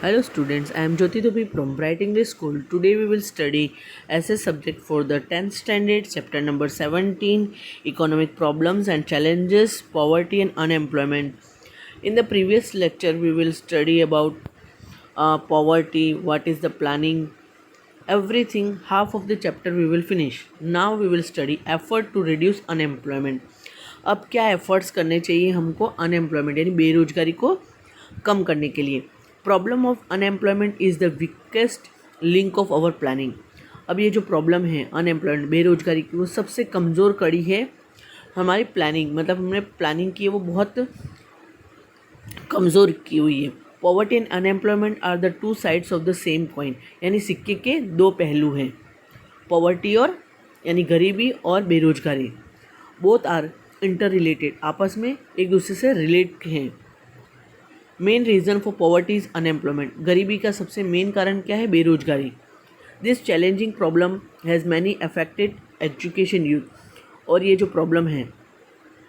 Hello students, I am Jyoti Dubey from Bright English School. Today we will study essay subject for the 10th standard, chapter number 17, Economic Problems and Challenges, Poverty and Unemployment. In the previous lecture, we will study about poverty, what is the planning, everything. Half of the chapter we will finish. Now we will study effort to reduce unemployment. अब क्या efforts करने चाहिए हमको unemployment यानी बेरोजगारी को कम करने के लिए। Problem of unemployment is the weakest link of our planning. अब ये जो प्रॉब्लम है अनएम्प्लॉयमेंट बेरोजगारी की, वो सबसे कमज़ोर कड़ी है हमारी प्लानिंग, मतलब हमने प्लानिंग की है वो बहुत कमज़ोर की हुई है। Poverty and unemployment are the two sides of the same coin, यानी सिक्के के दो पहलू हैं। पॉवर्टी और यानी गरीबी और बेरोजगारी, बोथ आर इंटर रिलेटेड, आपस में एक दूसरे से रिलेट हैं। Main reason for poverty is unemployment, गरीबी का सबसे मेन कारण क्या है? बेरोजगारी। This challenging problem has many affected education youth, और ये जो प्रॉब्लम है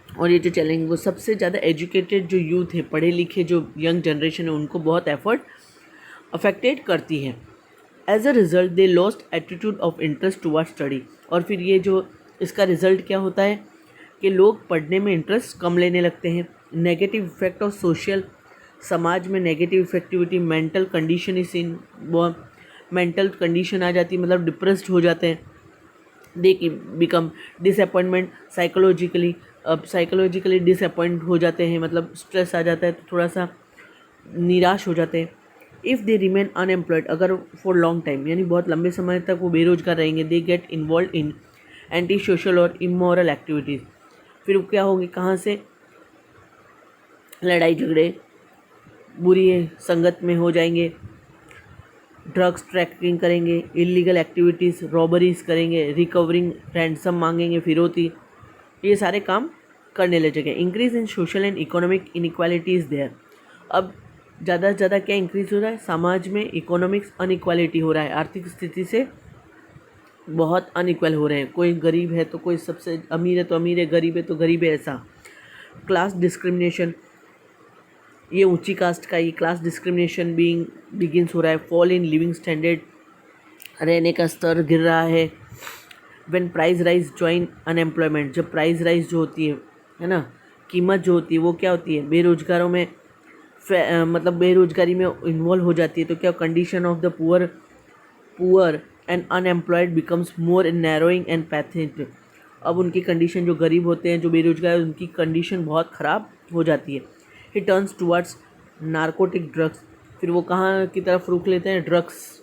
और ये जो चैलेंज, वो सबसे ज़्यादा एजुकेटेड जो यूथ है, पढ़े लिखे जो यंग जनरेशन है, उनको बहुत एफर्ट अफेक्टेड करती है। As a result they lost attitude of interest toward study, और फिर ये जो इसका रिज़ल्ट क्या होता है कि लोग पढ़ने में इंटरेस्ट कम लेने लगते हैं। नेगेटिव इफेक्ट ऑफ सोशल, समाज में नेगेटिव इफेक्टिविटी, मेंटल कंडीशन इस इन, मेंटल कंडीशन आ जाती है, मतलब डिप्रेस्ड हो जाते हैं। दे बिकम डिसअपॉइंटमेंट साइकोलॉजिकली, अब साइकोलॉजिकली डिसअपॉइंट हो जाते हैं, मतलब स्ट्रेस आ जाता है तो थोड़ा सा निराश हो जाते हैं। इफ़ दे रिमेन अनएम्प्लॉयड, अगर फॉर लॉन्ग टाइम यानी बहुत लंबे समय तक वो बेरोजगार रहेंगे, they get involve in anti social और इमोरल एक्टिविटीज़। फिर क्या होगी, कहाँ से लड़ाई झगड़े, बुरी संगत में हो जाएंगे, ड्रग्स ट्रैकिंग करेंगे, इलीगल एक्टिविटीज़, रॉबरीज करेंगे, रिकवरिंग रैंसम मांगेंगे, फिरौती, ये सारे काम करने लग जाएंगे। Increase in social and economic inequalities there, अब ज़्यादा से ज़्यादा क्या इंक्रीज हो रहा है? समाज में इकोनॉमिक्स अनइक्वालिटी हो रहा है, आर्थिक स्थिति से बहुत अनइक्वल हो रहे हैं। कोई गरीब है तो कोई सबसे अमीर है तो अमीर है, गरीब है तो गरीब है, ऐसा। क्लास डिस्क्रिमिनेशन, ये ऊंची कास्ट का ये क्लास डिस्क्रिमिनेशन बिगिंस हो रहा है। फॉल इन लिविंग स्टैंडर्ड, रहने का स्तर गिर रहा है। When price rise join unemployment, जब प्राइस राइज जो होती है ना, कीमत जो होती है वो क्या होती है? बेरोजगारों में मतलब बेरोजगारी में इन्वॉल्व हो जाती है, तो क्या condition of the poor and unemployed becomes more narrowing and pathetic. अब उनकी कंडीशन, जो गरीब होते हैं जो बेरोजगार, उनकी कंडीशन बहुत ख़राब हो जाती है। ही टर्न्स टुवर्ड्स नारकोटिक ड्रग्स, फिर वो कहाँ की तरफ रुख लेते हैं? ड्रग्स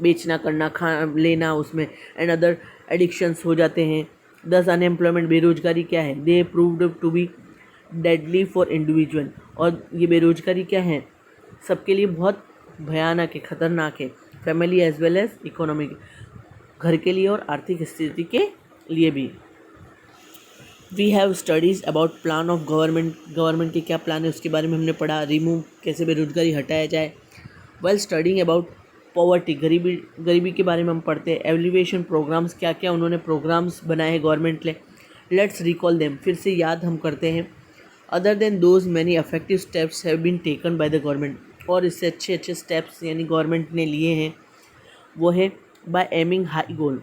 बेचना, करना, लेना उसमें, एंड अदर एडिक्शंस हो जाते हैं। दस अनएम्प्लॉयमेंट, बेरोजगारी क्या है? They proved to be deadly for individual, और ये बेरोजगारी क्या है? सबके लिए बहुत भयानक है, ख़तरनाक है। Family as well as economic, घर के लिए और आर्थिक स्थिति के लिए भी। We have studies about plan of government के क्या प्लान है उसके बारे में हमने पढ़ा। रिमूव, कैसे बेरोजगारी हटाया जाए। वेल स्टडिंग अबाउट पॉवर्टी, गरीबी के बारे में हम पढ़ते हैं। एलिवेशन प्रोग्राम्स, क्या क्या उन्होंने प्रोग्राम्स बनाए हैं गवर्नमेंट ने। लेट्स रिकॉल देम, फिर से याद हम करते हैं। Other than those many affective steps have been taken by the government, और इससे अच्छे अच्छे स्टेप्स यानी गवर्नमेंट ने लिए हैं, वो है बाय एमिंग हाई गोल।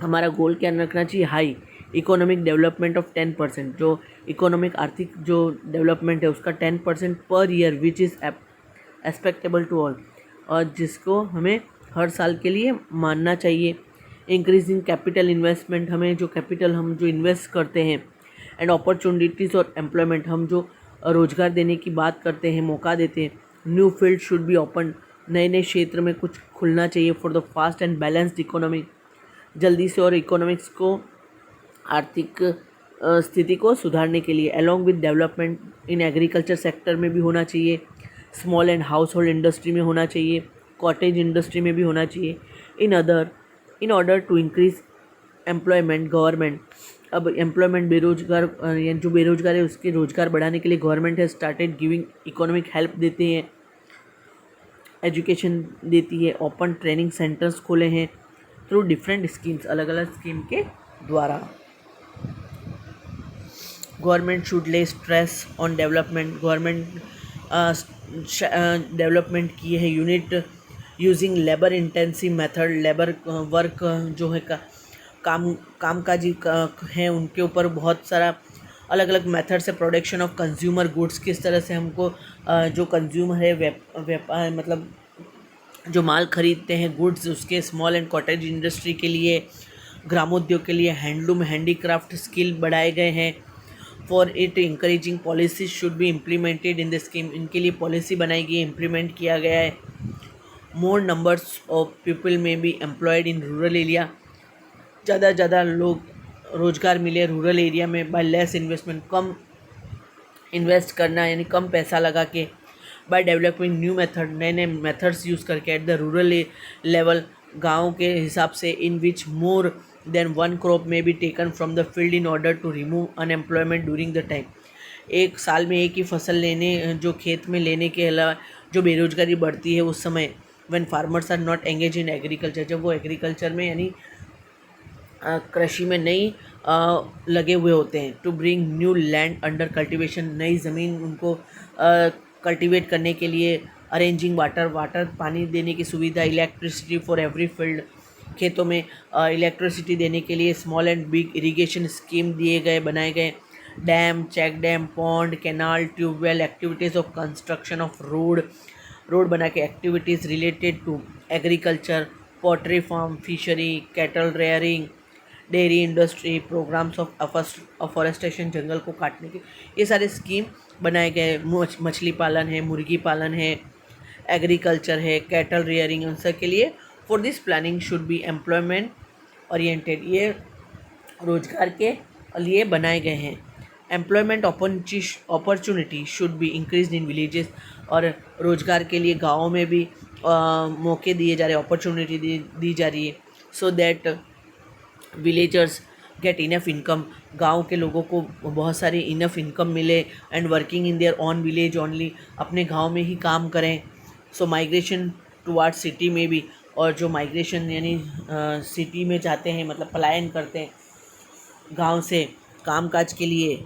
हमारा गोल क्या रखना चाहिए? हाई इकोनॉमिक डेवलपमेंट ऑफ 10%, जो इकोनॉमिक आर्थिक जो डेवलपमेंट है उसका 10% पर year, which is expectable to all, और जिसको हमें हर साल के लिए मानना चाहिए। इंक्रीजिंग कैपिटल इन्वेस्टमेंट, हमें जो कैपिटल हम जो इन्वेस्ट करते हैं, एंड अपॉर्चुनिटीज़ और एम्प्लॉयमेंट, हम जो रोज़गार देने की बात करते हैं, मौका देते हैं। New field should be open, नए नए क्षेत्र में कुछ खुलना चाहिए। For the fast and balanced economic, जल्दी से और इकोनॉमिक्स को, आर्थिक स्थिति को सुधारने के लिए। Along with development in agriculture sector में भी होना चाहिए, small and household industry में होना चाहिए, कॉटेज इंडस्ट्री में भी होना चाहिए। In order to increase employment government, अब एम्प्लॉयमेंट बेरोजगार या जो बेरोजगार है उसके रोजगार बढ़ाने के लिए गवर्नमेंट है स्टार्टेड गिविंग इकोनॉमिक हेल्प देते हैं, एजुकेशन देती है, ओपन ट्रेनिंग सेंटर्स खोले हैं थ्रू डिफरेंट स्कीम्स, अलग अलग स्कीम के द्वारा। गवर्नमेंट शुड ले stress on development, government development किए हैं। Unit using labour intensive method, labour work जो है कामकाजी हैं उनके ऊपर बहुत सारा अलग अलग मेथड से प्रोडक्शन ऑफ कंज्यूमर गुड्स, किस तरह से हमको जो कंज्यूमर है व्यापार मतलब जो माल खरीदते हैं गुड्स, उसके स्मॉल एंड कॉटेज इंडस्ट्री के लिए, ग्रामोद्योग के लिए, हैंडलूम हैंडीक्राफ्ट स्किल बढ़ाए गए हैं। For it encouraging policies should be implemented in the scheme, इनके लिए पॉलिसी बनाई गई, इम्प्लीमेंट किया गया है। मोर नंबर्स ऑफ पीपल में be employed in rural area, ज़्यादा लोग रोज़गार मिले रूरल एरिया में। बाय लेस इन्वेस्टमेंट, कम इन्वेस्ट करना यानी कम पैसा लगा के। बाय डेवलपिंग न्यू मेथड, नए नए मेथड्स यूज़ करके एट द रूरल लेवल, गाँव के हिसाब से, in which more than one crop may be taken from the field in order to remove unemployment during the time. एक साल में एक ही फसल लेने, जो खेत में लेने के अलावा जो बेरोजगारी बढ़ती है उस समय, when farmers are not engage in agriculture, जब वो एग्रीकल्चर में यानी कृषि में नहीं लगे हुए होते हैं। To bring new land under cultivation, नई ज़मीन उनको कल्टीवेट करने के लिए। अरेंजिंग वाटर पानी देने की सुविधा। इलेक्ट्रिसिटी फॉर एवरी फील्ड, खेतों में इलेक्ट्रिसिटी देने के लिए small and big irrigation scheme बनाए गए। Dam, check dam, pond, canal, tubewell, activities of construction of road बना के, activities related to agriculture, poultry farm, fishery, cattle rearing, dairy industry, programs of afforestation, जंगल को काटने के, ये सारे स्कीम बनाए गए। मछली पालन है, मुर्गी पालन है, एग्रीकल्चर है, कैटल रेयरिंग, उन सब के लिए। For this planning should be employment oriented, ये रोजगार के लिए बनाए गए हैं। Employment opportunity should be increase in villages, और रोजगार के लिए गाँवों में भी मौके दिए जा रहे हैं, अपॉर्चुनिटी दी जा रही है, so that villagers get enough income, गांव के लोगों को बहुत सारी इनफ इनकम मिले, and working in their on village only, अपने गांव में ही काम करें। सो माइग्रेशन टुवार्ड सिटी में भी, और जो माइग्रेशन यानी सिटी में जाते हैं मतलब पलायन करते हैं गांव से कामकाज के लिए,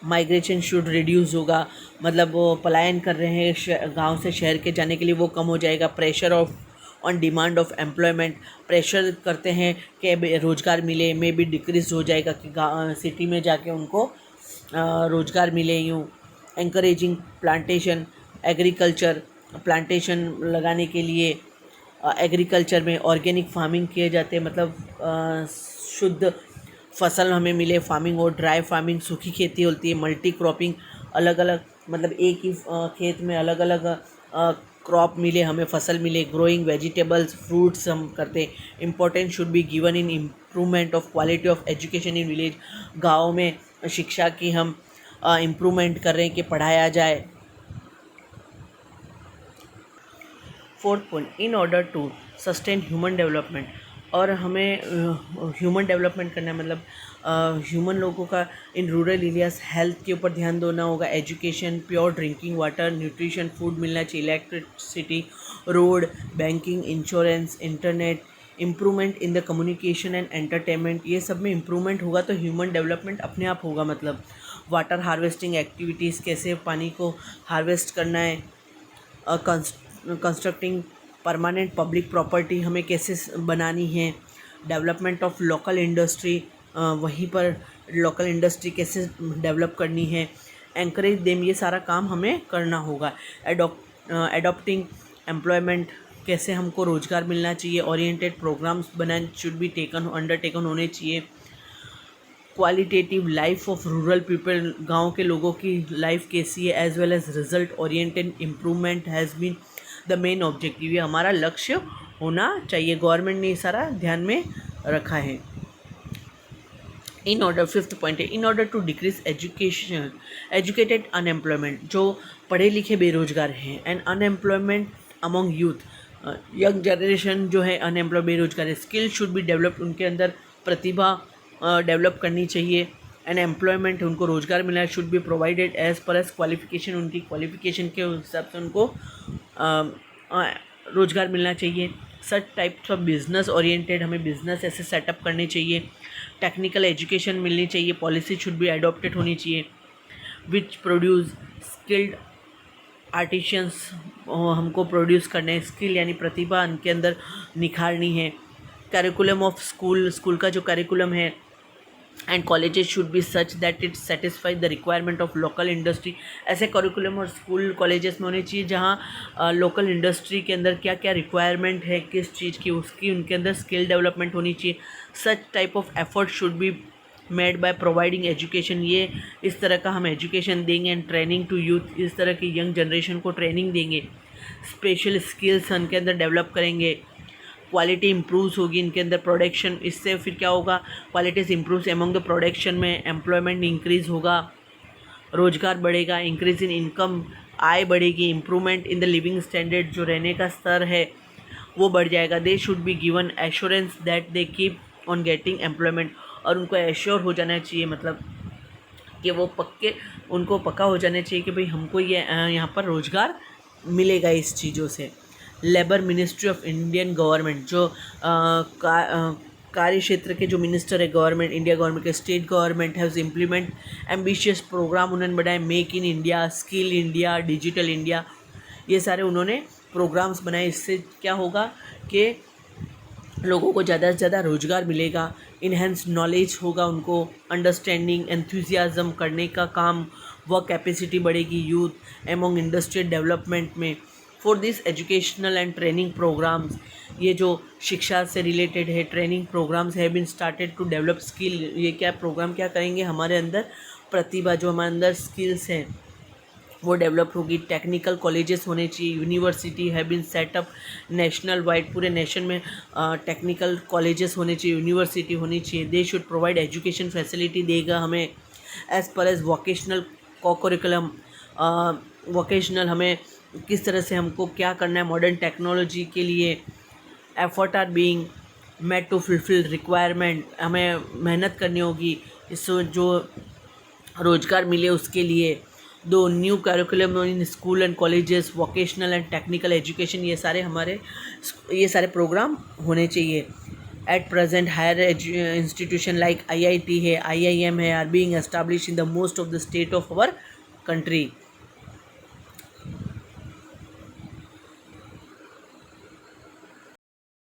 माइग्रेशन शुड रिड्यूस होगा, मतलब वो पलायन कर रहे हैं गांव से शहर के जाने के लिए, वो कम हो जाएगा। Pressure of on demand of employment, pressure करते हैं कि रोज़गार मिले, में भी डिक्रीज हो जाएगा कि सिटी में जाके उनको रोज़गार मिले। यूँ एंकरेजिंग प्लांटेशन, एग्रीकल्चर, प्लांटेशन लगाने के लिए एग्रीकल्चर में ऑर्गेनिक फार्मिंग किए जाते हैं, मतलब शुद्ध फसल हमें मिले। फार्मिंग और ड्राई फार्मिंग, सूखी खेती होती है। मल्टी क्रॉपिंग, अलग अलग मतलब एक ही खेत में अलग अलग क्रॉप मिले, हमें फसल मिले। ग्रोइंग वेजिटेबल्स, फ्रूट्स हम करते हैं। Importance should be given in improvement of quality of education in village, गाँव में शिक्षा की हम इम्प्रूवमेंट कर रहे हैं कि पढ़ाया जाए। Fourth point, in order to sustain human development, और हमें ह्यूमन डेवलपमेंट करना है मतलब ह्यूमन लोगों का इन रूरल एरियाज हेल्थ के ऊपर ध्यान देना होगा। Education, pure drinking water, nutrition, food मिलना चाहिए, electricity, road, banking, insurance, internet, improvement in the communication and entertainment, ये सब में इम्प्रूवमेंट होगा तो ह्यूमन डेवलपमेंट अपने आप होगा। मतलब वाटर हार्वेस्टिंग एक्टिविटीज़, कैसे पानी को हार्वेस्ट करना है। कंस्ट्रक्टिंग परमानेंट पब्लिक प्रॉपर्टी हमें कैसे बनानी है। डेवलपमेंट ऑफ लोकल इंडस्ट्री, वहीं पर लोकल इंडस्ट्री कैसे डेवलप करनी है। एंकरेज देम, ये सारा काम हमें करना होगा। एडॉप्टिंग एम्प्लॉयमेंट, कैसे हमको रोज़गार मिलना चाहिए। ओरिएंटेड प्रोग्राम्स बनाए शुड बी अंडरटेकन होने चाहिए। Qualitative life of rural people, गाँव के लोगों की लाइफ कैसी है, as well as result oriented improvement has been the main objective, ये हमारा लक्ष्य होना चाहिए। गवर्नमेंट ने ये सारा ध्यान में रखा है। इन ऑर्डर, फिफ्थ पॉइंट है, in order to decrease educated unemployment, जो पढ़े लिखे बेरोजगार हैं, and unemployment among youth, young generation जो है अनएम्प्लॉय बेरोजगार है। स्किल शुड बी डेवलप्ड, उनके अंदर प्रतिभा डेवलप करनी चाहिए। एंड एम्प्लॉयमेंट, उनको रोज़गार मिलना should be provided as per as qualification, उनकी क्वालिफिकेशन के हिसाब से उनको रोज़गार मिलना चाहिए। Such types of business oriented, हमें बिजनेस ऐसे सेटअप करने चाहिए। टेक्निकल एजुकेशन मिलनी चाहिए। पॉलिसी शुड बी एडॉप्टेड होनी चाहिए विच प्रोड्यूस स्किल्ड आर्टिशियंस हमको प्रोड्यूस करने हैं, स्किल यानी प्रतिभा उनके अंदर निखारनी है। करिकुलम ऑफ स्कूल का जो करिकुलम है and colleges should be such that it satisfy the requirement of local industry. ऐसे करिकुलम और स्कूल कॉलेजेस में होनी चाहिए जहाँ लोकल इंडस्ट्री के अंदर क्या क्या रिक्वायरमेंट है किस चीज़ की, उसकी उनके अंदर स्किल डेवलपमेंट होनी चाहिए। Such type of effort should be made by providing education. ये इस तरह का हम एजुकेशन देंगे एंड ट्रेनिंग टू यूथ, इस तरह की यंग जनरेशन को ट्रेनिंग देंगे। स्पेशल स्किल्स उनके अंदर डेवलप करेंगे। क्वालिटी इम्प्रूव्स होगी इनके अंदर प्रोडक्शन, इससे फिर क्या होगा, qualities improves among the production में, एम्प्लॉयमेंट इंक्रीज़ होगा, रोजगार बढ़ेगा, इंक्रीज इन इनकम, आय बढ़ेगी, improvement in the living standard, जो रहने का स्तर है वो बढ़ जाएगा। They should be given assurance that they keep on getting employment, और उनको एश्योर हो जाना चाहिए, मतलब कि वो उनको पक्का हो जाना चाहिए कि भाई हमको ये यहाँ पर रोज़गार मिलेगा इस चीज़ों से। Labour ministry of Indian government, जो कार्य क्षेत्र के जो मिनिस्टर है गवर्नमेंट, इंडिया गवर्नमेंट के, state government has implement ambitious programme उन्होंने बनाए, make in India, skill India, digital India, ये सारे उन्होंने प्रोग्राम्स बनाए। इससे क्या होगा कि लोगों को ज़्यादा से ज़्यादा रोज़गार मिलेगा, इन्हेंस नॉलेज होगा, उनको अंडरस्टैंडिंग एंथुजियाज़म करने का काम, वर्क कैपेसिटी बढ़ेगी यूथ एमोंग इंडस्ट्रियल डेवलपमेंट में। For this educational and training programmes, ये जो शिक्षा से रिलेटेड है training programmes have been started to develop skill. ये क्या प्रोग्राम क्या करेंगे, हमारे अंदर प्रतिभा, जो हमारे अंदर स्किल्स हैं वो डेवलप होगी। टेक्निकल कॉलेजेस होने चाहिए, university have been set up national wide, पूरे नेशन में टेक्निकल कॉलेजेस होने चाहिए, यूनिवर्सिटी होनी चाहिए। They should provide education facility देगा हमें as per as vocational curriculum, vocational हमें किस तरह से हमको क्या करना है मॉडर्न टेक्नोलॉजी के लिए। Effort are being made to fulfil requirement, हमें मेहनत करनी होगी इस जो रोज़गार मिले उसके लिए। दो new curriculum in school and colleges, vocational and technical education, ये सारे प्रोग्राम होने चाहिए। At present higher institution like IIT है, IIM है, are being establish in the most of the state of our country.